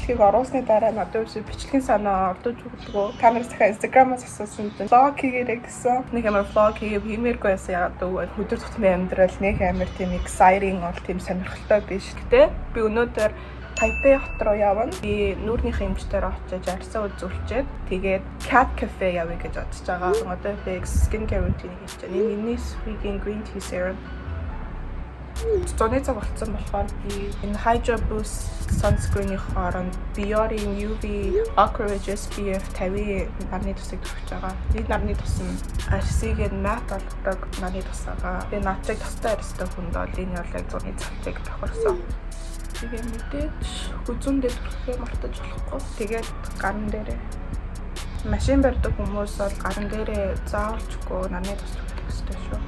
бичлэгийг оруулсны дараа надад үгүй бичлэгийн санаа ордож өгдөг. Танаас дахиад Instagram-аас асуусан чинь vlog хийгээрэй гэсэн. Нэг амар vlog хиймээргүй байсан. Ягаад гэвэл өдөр тутмын амьдрал нэг амар тийм exciting бол тийм сонирхолтой биш. Гэтэ би өнөөдөр Тайпей хот руу явна. Би нүүрнийхээ эмчтэр очиж арьсаа үзүүлчихэд тэгээд Cat Cafe явъя гэж бодож байгаа. Одоо би skincare routine хийж байна. Миний Sweet Green Tea Serum Зоны цаг болсон болохоор би энэ Hydra Boost sunscreen-ийн хооронд Biore-ийн UV Aquaridge SPF 50 нарны тусыг төрөж байгаа. Энэ нарны тус нь арьсыг мат болгодог нарны тусаага. Би наачиг тустай арьстай хүнд бол энэ бол яг зуны цагтыг тохирсон. Тэгээд мэдээж хүзүүндээ төрөхөө мартаж болохгүй. Тэгээд гарын дээрээ машин барьдаг хүмүүс бол гарын дээрээ заавалчгүй нарны тус төрөх ёстой шүү.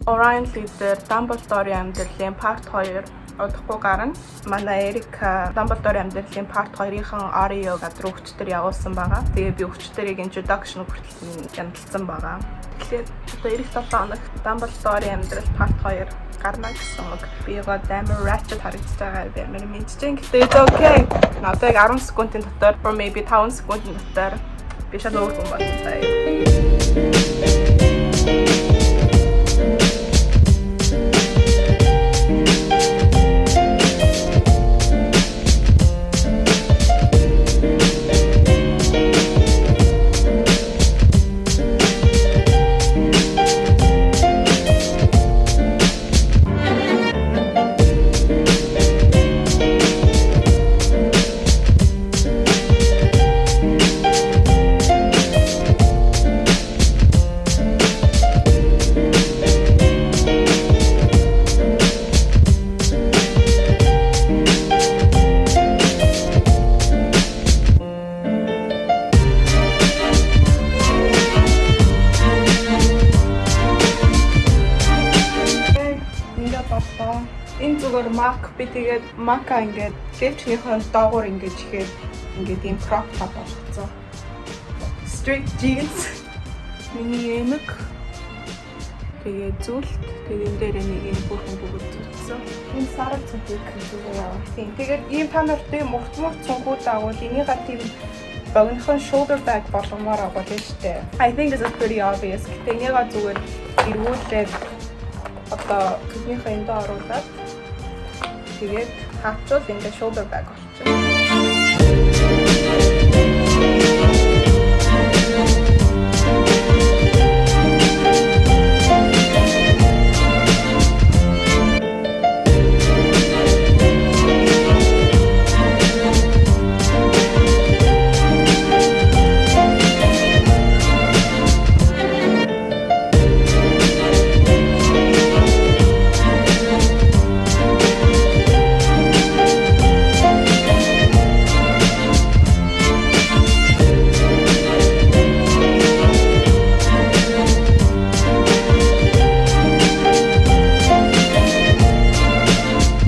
Orion Leader Dumbledore-ийн амьдралын part 2 удахгүй гарна. Манай Эрика Dumbledore-ийн амьдралын part 2-ын audio газар өгчтөр явуулсан байгаа. Тэгээ би өгчтөрийг introduction хүртэл янзлсан байгаа. Тэгэхээр одоо эх 7 хоног Dumbledore-ийн амьдрал part 2 гарна гэсэн үг. Би яг амар ratchet харагдаж байгаа би амар мэдчихээн. Гэтэ it's okay. Надад 10 секундын дотор or maybe 5 секундын дотор би шал өөр хүн болчихсон. Энэ зүгээр Mac би тэгээд Mac-а ингээд левчнийхэн доогуур ингээд ихэд ингээд ийм crop top болгоцсон. Straight jeans. Миний эмэг тэгээд зүлт тэгээд энэ дээр нэг юм бүрхэн бүгд зүтсэн. Энэ сараг цэнхийг зүгээр яваа. Тэгээд ийм та нарт ийм урт цонхууд агуул энийгээ тийм богинохон shoulder bag болгомоор агуул нь штэ. I think this is pretty obvious. Гэтэ энийгээ зүгээр эргүүлээд одоо төднийхээ энд оруулаад тэгээд хавчвал ингээд shoulder bag болчихно.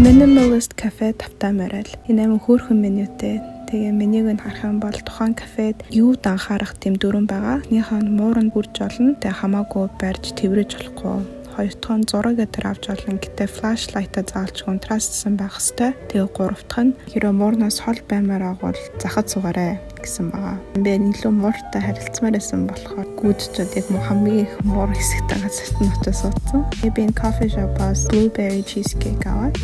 Minimalist Cafe тавтай морил. Энэ амин хөөрхөн менютэй. Тэгээ менюг нь харах юм бол тухайн кафед юу анхаарах тийм дүрэн байгаа. Эхнийхээ нь мууранд бүрж олно. Тэгээ хамаагүй барьж тэврэж болохгүй. Хоёр дахь нь зураг гэтэр авч олно. Гэтэ флашлайтаа заалж контрастсан байх хэвээр. Тэгээ гурав дахь нь хэрэв муурнаас хол баймаар агуул захад суугаарай гэсэн байгаа. Би илүү мууртай харилцмаар байсан болохоор гүйдчихэд яг хамгийн их муур хэсэгтэй газарт нь очиж суудсан. Би энэ coffee shop-аас blueberry cheesecake аваад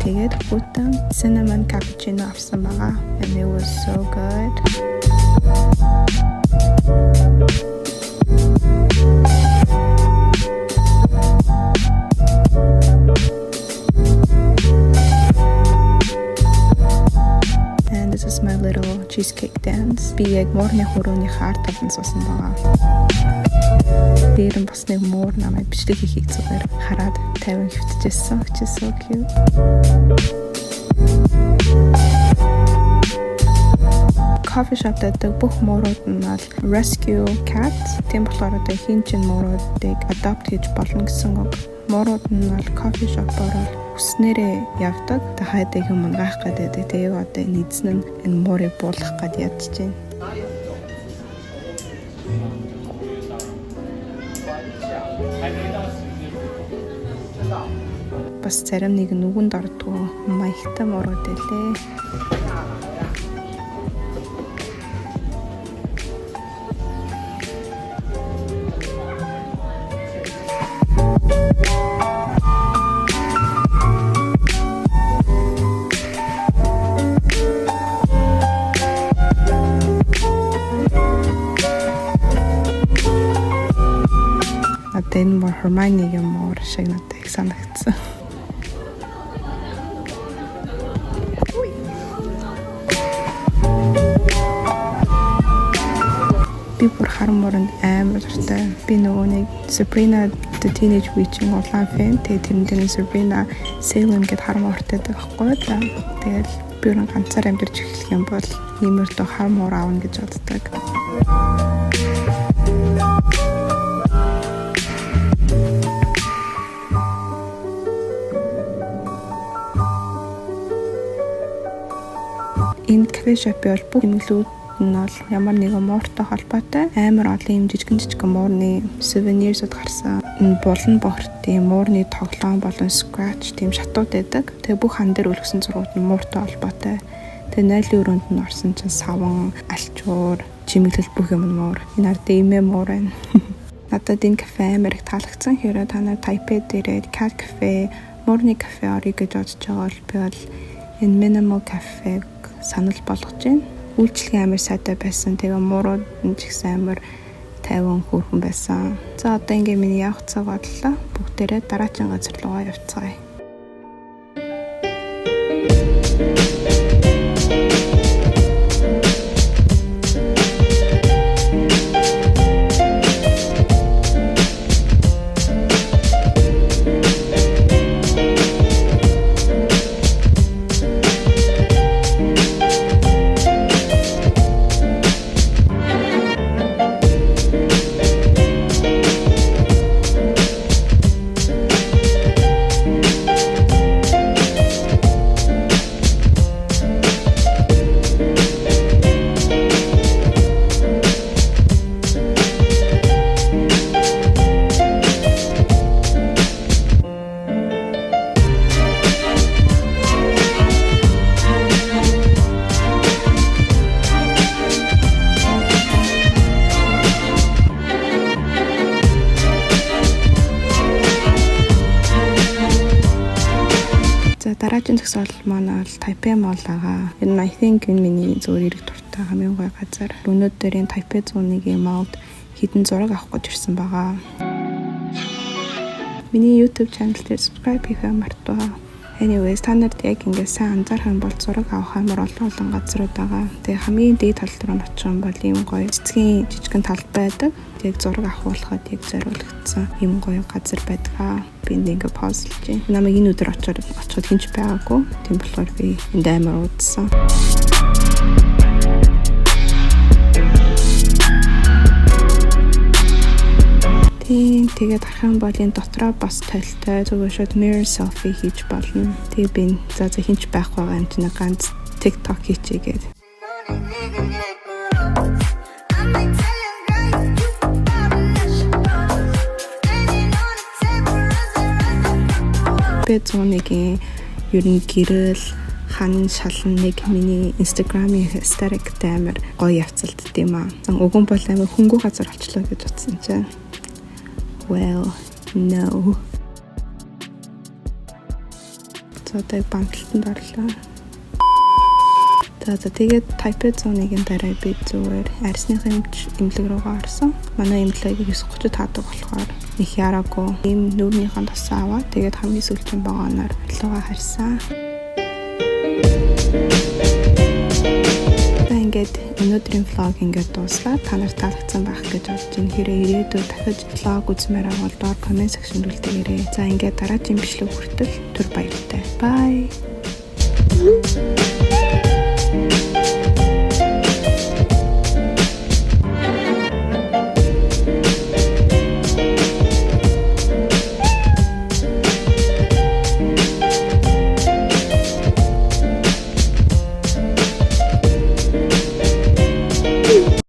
тэгээд хүйтэн cinnamon cappuccino авсан байгаа. And it was so good. And this is my little cheesecake dance. Би яг муурны хөрөөний ард талд суусан байгаа. Дээр нь бас нэг муур намайг бичлэг хийхийг зүгээр хараад 50 хөвтөжсэн. Which is so cute. Coffee shop дэдэг бүх муурууд нь бол rescue cat. Тийм болохоор одоо хин чин мууруудыг adopt хийж болно гэсэн үг. Муурууд нь бол coffee shop-оор хүснээрээ явдаг. Та хайдаг юм гаах гэдэг. Тэгээ одоо энэ эзэн нь энэ муурыг буулгах гээд ядчих чинь. бас зарим нэг нүгэнд ордгоо маягтай мороод байлээ. Энэ мөр Hermione-ийн мөр шиг надад их санагдсан. Би бүр харан мөрөнд амар дуртай. Би нөгөө нэг Sabrina the Teenage Witch-ийн улаан фэн. Тэгээд тэрэн дээр Sabrina Salem гэдээ харан мөртэй байхгүй да. Тэгээд би өөрөө ганцаар амьдарч эхлэх юм бол иймэрдүү харан мөр аавна гэж боддог. Энэ кафе шопын бол бүх эмгэлүүд нь бол ямар нэгэн мууртай холбоотой амар олон юм жижигэн муурны souvenirs-ууд гарсан. Энэ булан бохртын муурны тоглоом болон scratch тийм шатууд байдаг. Тэгээ бүх хан дээр үлгсэн зургууд нь мууртай холбоотой. Тэгээ найлийн өрөөнд нь орсон чинь саван, алчуур, чимэглэл бүх юм муур. Энэ ард имээ муур байна. Надад энэ кафе амар их таалагдсан. Хэрэг та нар Taipei дээрээ Cat Cafe, муурны кафе орё гэж бодож байгаа бол би бол энэ minimal cafe санал болгож байна. Үйлчлэгийн амар сайтай байсан. Тэгээ муурууд нь ч ихсэн амар 50 хүүхэн байсан. За одоо ингээ миний явах цаг боллоо. Бүгдээрээ дараагийн газар руугаа явцгаая. Дараагийн зогсоол маань бол Taipei Mall байгаа. Энэ I think энэ миний зөвөр ирэх дуртай хамгийн гоё газар. Өнөөдөр энэ Taipei 101-ийн Mall-д хідэн зураг авах гэж ирсэн байгаа. Миний YouTube channel дээр subscribe хийхээ мартаа. Anyways, та нарт яг ингэ сайн анзаарах юм бол зураг авах амар олон газрууд байгаа. Тэгээ хамгийн дээд тал руу очих юм бол ийм гоё цэцгийн жижигэн тал байдаг. Яг зураг авахулахад яг зориулагдсан ийм гоё газар байдаг. Би ингэ позлж байна. Намайг энэ өдөр очиход хинч байгаагүй. Тийм болохоор би энд амар удсан. Тэгээд харах юм бол энэ дотроо бас тойлтой зүгээр шууд mirror selfie хийж болно. Тэгээ би за хинч байх байгаа юм чинь ганц TikTok хийчихгээд. Бэцонгийн ер нь гэрэл хан шалан нэг миний Instagram-ийн aesthetic амар гоё явцалдд юм аа. Уган бол амар хөнгөө газар олчлоо гэж утсан чинь. Well, no. Тэгээд банкталтанд орлоо. За тэгээд Taipei 101-ийн дараа би зүгээр арьсныхын эмнэлэг руугаа орсон. Манай эмнэлэг 9:30 таадаг болохоор их яраагүй. Ийм нүүрнийхэн тосоо аваад тэгээд хамгийн сүүлчийн багаанаар руугаа харсан. Ингээд өнөөдрийн vlog ингээд дуслаа. Та нарт таалагдсан байх гэж бодож байна. Хэрэг ирээдүйд дахиж vlog үзмээр авал доор comment section-д үлдээгээрэй. За ингээд дараагийн бичлэг хүртэл түр баяртай. Bye.